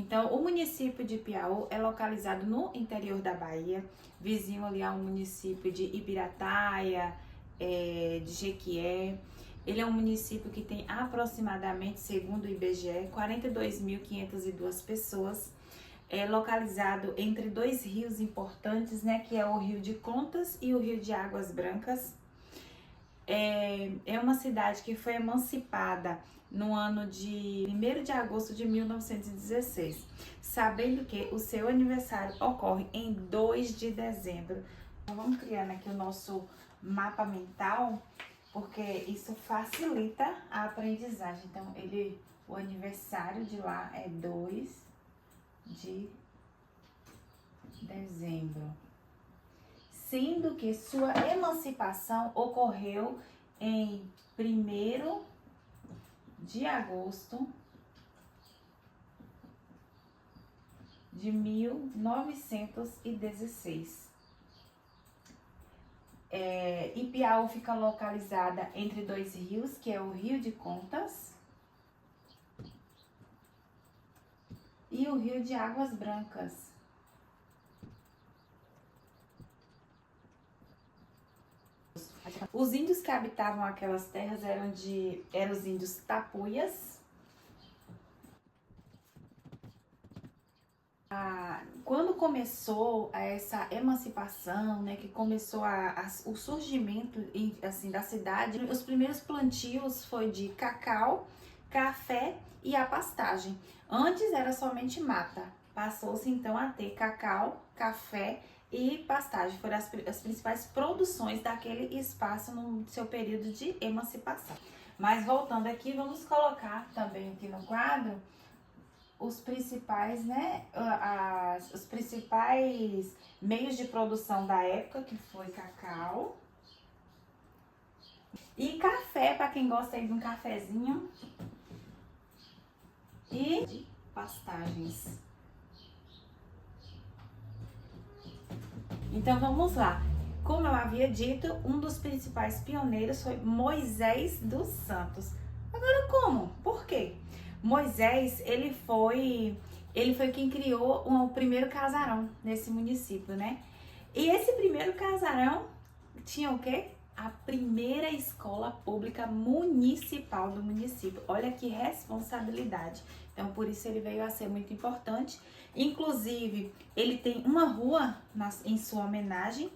Então, o município de Piauí é localizado no interior da Bahia, vizinho ali ao município de Ibirataia, de Jequié. Ele é um município que tem aproximadamente, segundo o IBGE, 42.502 pessoas. É localizado entre dois rios importantes, né, que é o Rio de Contas e o Rio de Águas Brancas. É uma cidade que foi emancipada no ano de 1º de agosto de 1916, sabendo que o seu aniversário ocorre em 2 de dezembro. Então, vamos criando aqui o nosso mapa mental, porque isso facilita a aprendizagem. Então, o aniversário de lá é 2 de dezembro, sendo que sua emancipação ocorreu em 1º de agosto de 1916. Ipiaú fica localizada entre dois rios, que é o Rio de Contas e o Rio de Águas Brancas. Os índios que habitavam aquelas terras eram os índios tapuias. Quando começou essa emancipação, né, que começou o surgimento assim, da cidade, os primeiros plantios foi de cacau, café e a pastagem. Antes era somente mata, passou-se então a ter cacau, café e pastagem. Foram as principais produções daquele espaço no seu período de emancipação. Mas voltando aqui, vamos colocar também aqui no quadro os principais, né, os principais meios de produção da época, que foi cacau e café, para quem gosta aí de um cafezinho, e pastagens. Então vamos lá. Como eu havia dito, um dos principais pioneiros foi Moisés dos Santos. Agora como? Por quê? Moisés, ele foi quem criou o primeiro casarão nesse município, né? E esse primeiro casarão tinha o quê? A primeira escola pública municipal do município. Olha que responsabilidade. Então, por isso ele veio a ser muito importante. Inclusive, ele tem uma rua em sua homenagem.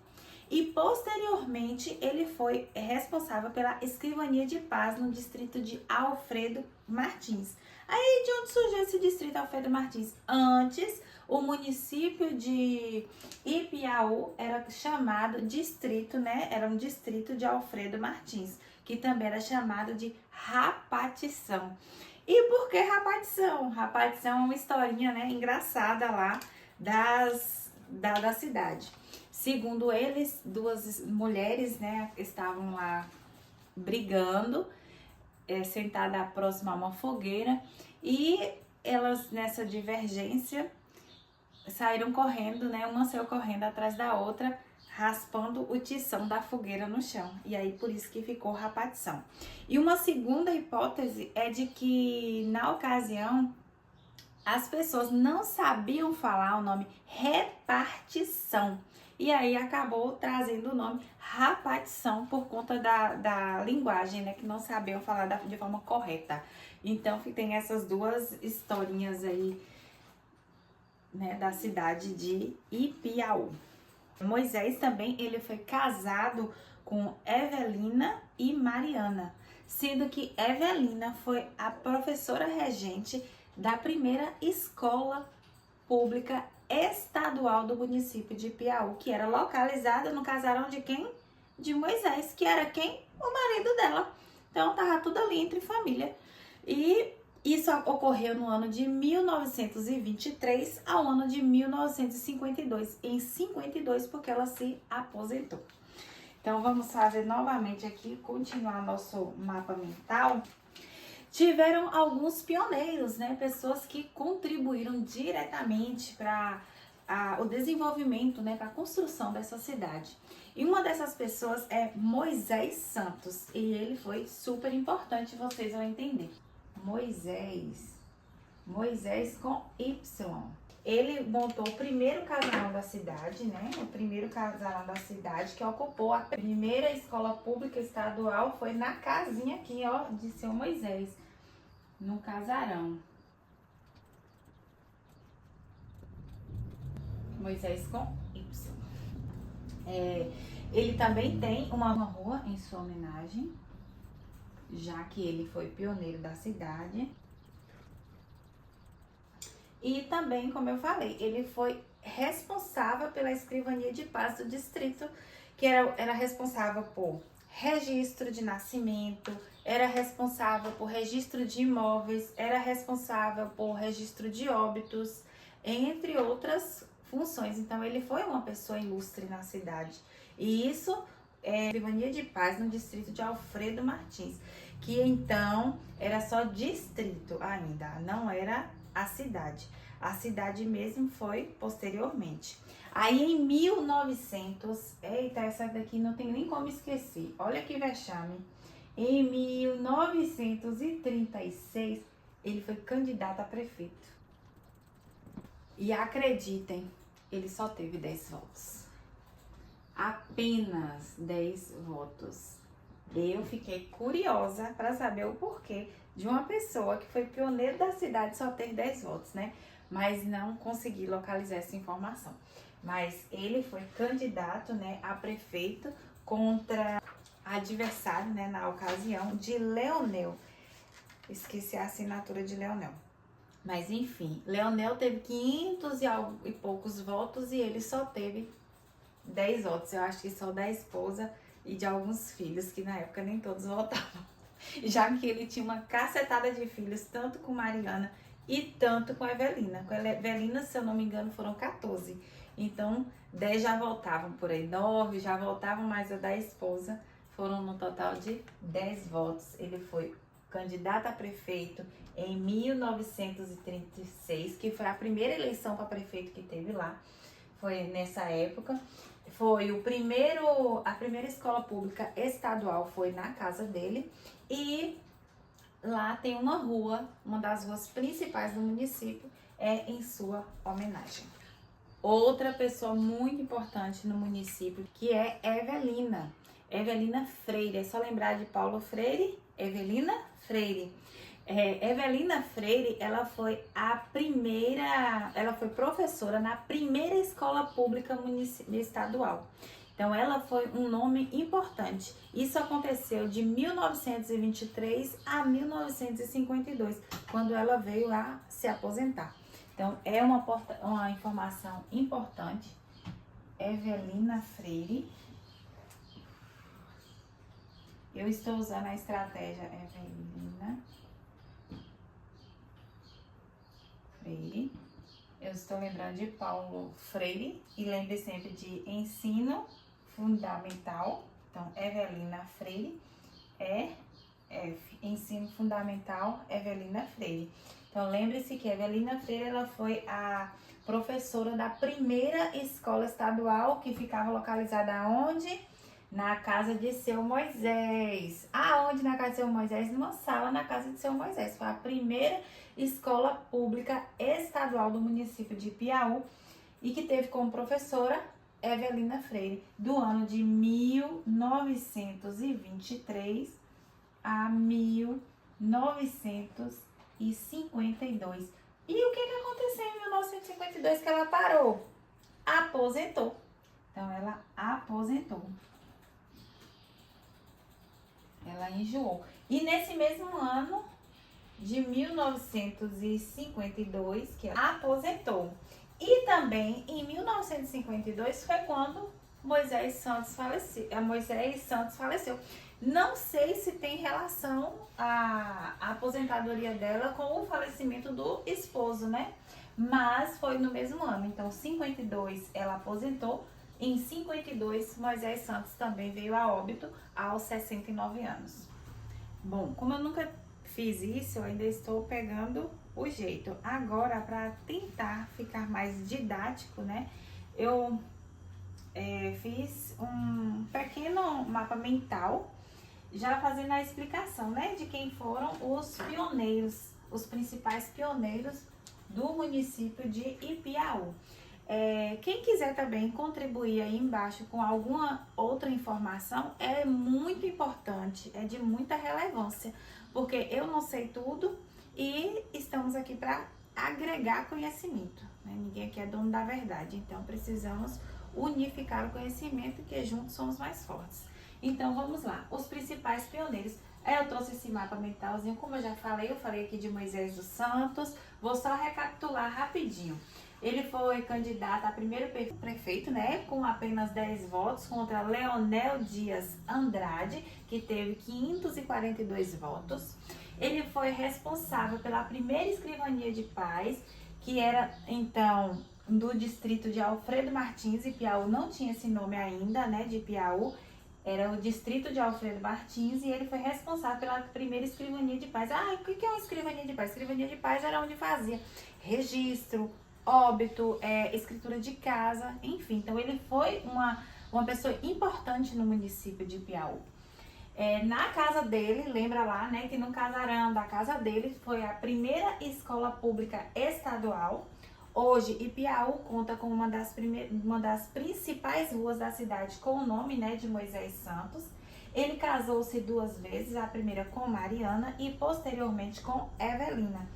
E posteriormente ele foi responsável pela escrivania de paz no distrito de Alfredo Martins. Aí de onde surgiu esse distrito Alfredo Martins? Antes, o município de Ipiaú era chamado distrito, né? Era um distrito de Alfredo Martins, que também era chamado de Rapatição. E por que Rapatição? Rapatição é uma historinha, né, engraçada lá da cidade. Segundo eles, duas mulheres, né, estavam lá brigando, sentada próxima a uma fogueira, e elas, nessa divergência, saíram correndo, né, uma saiu correndo atrás da outra, raspando o tição da fogueira no chão. E aí, por isso que ficou Rapatição. E uma segunda hipótese é de que, na ocasião, as pessoas não sabiam falar o nome repartição. E aí acabou trazendo o nome Rapatição por conta da linguagem, né? Que não sabiam falar de forma correta. Então tem essas duas historinhas aí, né? Da cidade de Ipiaú. Moisés também, ele foi casado com Evelina e Mariana, sendo que Evelina foi a professora regente da primeira escola pública estadual do município de Ipiaú, que era localizada no casarão de quem? De Moisés, que era quem? O marido dela. Então tava tudo ali entre família. E isso ocorreu no ano de 1923 ao ano de 1952. Em 52, porque ela se aposentou. Então vamos fazer novamente aqui, continuar nosso mapa mental. Tiveram alguns pioneiros, né? Pessoas que contribuíram diretamente para o desenvolvimento, né? Para a construção dessa cidade. E uma dessas pessoas é Moisés Santos. E ele foi super importante, vocês vão entender. Moisés Moisés com Y. Ele montou o primeiro casarão da cidade, né? O primeiro casarão da cidade que ocupou a primeira escola pública estadual foi na casinha aqui, ó, de seu Moisés, no casarão. Moisés com Y. Ele também tem uma rua em sua homenagem, já que ele foi pioneiro da cidade. E também, como eu falei, ele foi responsável pela escrivania de paz do distrito, que era responsável por registro de nascimento, era responsável por registro de imóveis, era responsável por registro de óbitos, entre outras funções. Então, ele foi uma pessoa ilustre na cidade. E isso é escrivania de paz no distrito de Alfredo Martins, que então era só distrito ainda, não era a cidade. A cidade mesmo foi posteriormente. Aí em 1900, eita, essa daqui não tem nem como esquecer. Olha que vexame. Em 1936, ele foi candidato a prefeito. E acreditem, ele só teve 10 votos. Apenas 10 votos. Eu fiquei curiosa para saber o porquê de uma pessoa que foi pioneira da cidade só ter 10 votos, né? Mas não consegui localizar essa informação. Mas ele foi candidato, né, a prefeito contra adversário, né, na ocasião de Leonel. Esqueci a assinatura de Leonel. Mas enfim, Leonel teve 500 e poucos votos e ele só teve 10 votos. Eu acho que só da esposa e de alguns filhos, que na época nem todos votavam. Já que ele tinha uma cacetada de filhos, tanto com Mariana e tanto com Evelina. Com Evelina, se eu não me engano, foram 14. Então, 10 já voltavam por aí, 9 já voltavam, mais a da esposa. Foram no total de 10 votos. Ele foi candidato a prefeito em 1936, que foi a primeira eleição para prefeito que teve lá. Foi nessa época. Foi a primeira escola pública estadual foi na casa dele. E lá tem uma rua, uma das ruas principais do município, é em sua homenagem. Outra pessoa muito importante no município, que é Evelina. Evelina Freire. É só lembrar de Paulo Freire, Evelina Freire. Evelina Freire, ela foi professora na primeira escola pública estadual. Então, ela foi um nome importante. Isso aconteceu de 1923 a 1952, quando ela veio a se aposentar. Então, é uma informação importante. Evelina Freire. Eu estou usando a estratégia Evelina Freire. Eu estou lembrando de Paulo Freire e lembre sempre de ensino fundamental. Então, Evelina Freire ensino fundamental Evelina Freire. Então, lembre-se que Evelina Freire ela foi a professora da primeira escola estadual que ficava localizada onde? Na casa de seu Moisés. Aonde na casa de seu Moisés? Numa sala na casa de seu Moisés. Foi a primeira escola pública estadual do município de Piauí e que teve como professora Evelina Freire, do ano de 1923 a 1952. E o que aconteceu em 1952 que ela parou? Aposentou. Então, ela aposentou. Ela enjoou. E nesse mesmo ano de 1952, que ela aposentou. E também em 1952 foi quando Moisés Santos faleceu. Não sei se tem relação a aposentadoria dela com o falecimento do esposo, né? Mas foi no mesmo ano. Então, 52 ela aposentou. Em 52, Moisés Santos também veio a óbito aos 69 anos. Bom, como eu nunca fiz isso, eu ainda estou pegando o jeito. Agora, para tentar ficar mais didático, né? Eu fiz um pequeno mapa mental, já fazendo a explicação, né? De quem foram os pioneiros os principais pioneiros do município de Ipiaú. Quem quiser também contribuir aí embaixo com alguma outra informação, é muito importante, é de muita relevância, porque eu não sei tudo e estamos aqui para agregar conhecimento, né? Ninguém aqui é dono da verdade, então precisamos unificar o conhecimento, que juntos somos mais fortes. Então vamos lá, os principais pioneiros. Eu trouxe esse mapa mentalzinho, como eu já falei, eu falei aqui de Moisés dos Santos, vou só recapitular rapidinho. Ele foi candidato a primeiro prefeito, né, com apenas 10 votos, contra Leonel Dias Andrade, que teve 542 votos. Ele foi responsável pela primeira escrivania de paz, que era, então, do distrito de Alfredo Martins, e Ipiaú não tinha esse nome ainda, né, de Ipiaú, era o distrito de Alfredo Martins, e ele foi responsável pela primeira escrivania de paz. O que é uma escrivania de paz? Escrivania de paz era onde fazia registro, óbito, escritura de casa, enfim. Então, ele foi uma pessoa importante no município de Ipiaú. Na casa dele, lembra lá, né, que no casarão da casa dele foi a primeira escola pública estadual. Hoje, Ipiaú conta com uma das principais ruas da cidade com o nome, né, de Moisés Santos. Ele casou-se 2 vezes, a primeira com Mariana e posteriormente com Evelina.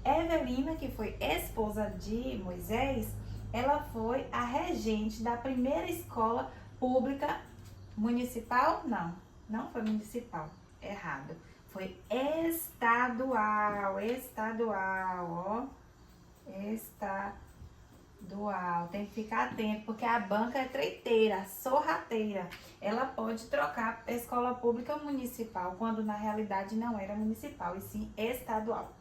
Evelina, que foi esposa de Moisés, ela foi a regente da primeira escola pública municipal? Não foi municipal, errado. Foi estadual, ó. Estadual, tem que ficar atento, porque a banca é treiteira, sorrateira. Ela pode trocar escola pública municipal, quando na realidade não era municipal, e sim estadual.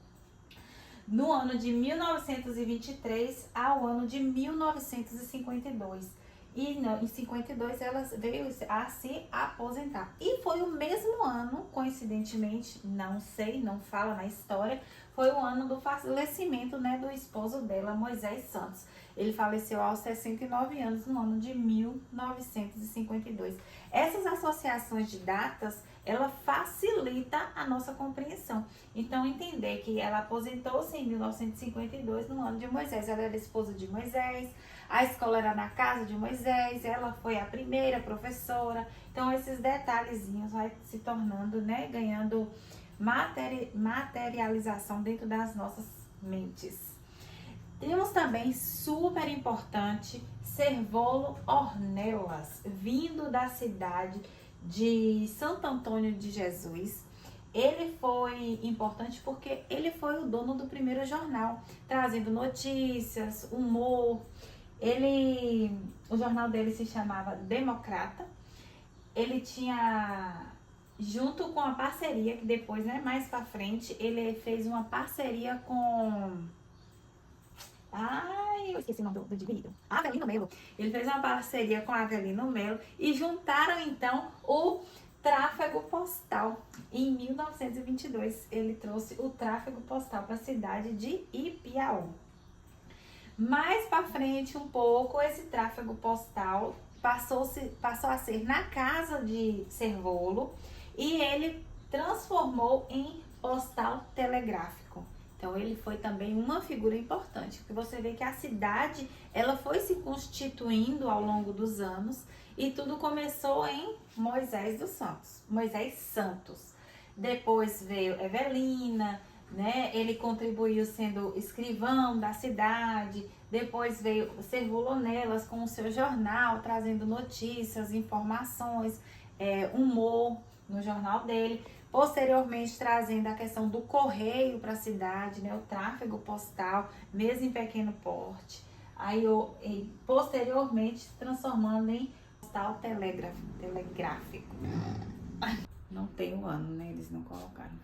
No ano de 1923 ao ano de 1952. E em 52 ela veio a se aposentar. E foi o mesmo ano, coincidentemente, não sei, não fala na história, foi o ano do falecimento, né, do esposo dela, Moisés Santos. Ele faleceu aos 69 anos no ano de 1952. Essas associações de datas, ela facilita a nossa compreensão. Então, entender que ela aposentou-se em 1952, no ano de Moisés. Ela era esposa de Moisés, a escola era na casa de Moisés, ela foi a primeira professora. Então, esses detalhezinhos vai se tornando, né, ganhando materialização dentro das nossas mentes. Temos também, super importante, Servolo Ornelas, vindo da cidade de Santo Antônio de Jesus. Ele foi importante porque ele foi o dono do primeiro jornal, trazendo notícias, humor. O jornal dele se chamava Democrata. Ele tinha, junto com a parceria, que depois, né, mais pra frente, ele fez uma parceria com... eu esqueci o nome do indivíduo. Avelino Melo. Ele fez uma parceria com a Avelino Melo e juntaram, então, o tráfego postal. Em 1922, ele trouxe o tráfego postal para a cidade de Ipiaú. Mais para frente um pouco, esse tráfego postal passou a ser na casa de Servolo e ele transformou em postal telegráfico. Então, ele foi também uma figura importante, porque você vê que a cidade, ela foi se constituindo ao longo dos anos e tudo começou em Moisés dos Santos, Moisés Santos. Depois veio Evelina, né? Ele contribuiu sendo escrivão da cidade. Depois veio Servolo Ornelas com o seu jornal, trazendo notícias, informações, humor no jornal dele. Posteriormente, trazendo a questão do correio para a cidade, né, o tráfego postal, mesmo em pequeno porte. Aí, posteriormente, transformando em postal telegráfico. Não tem o ano, né? Eles não colocaram.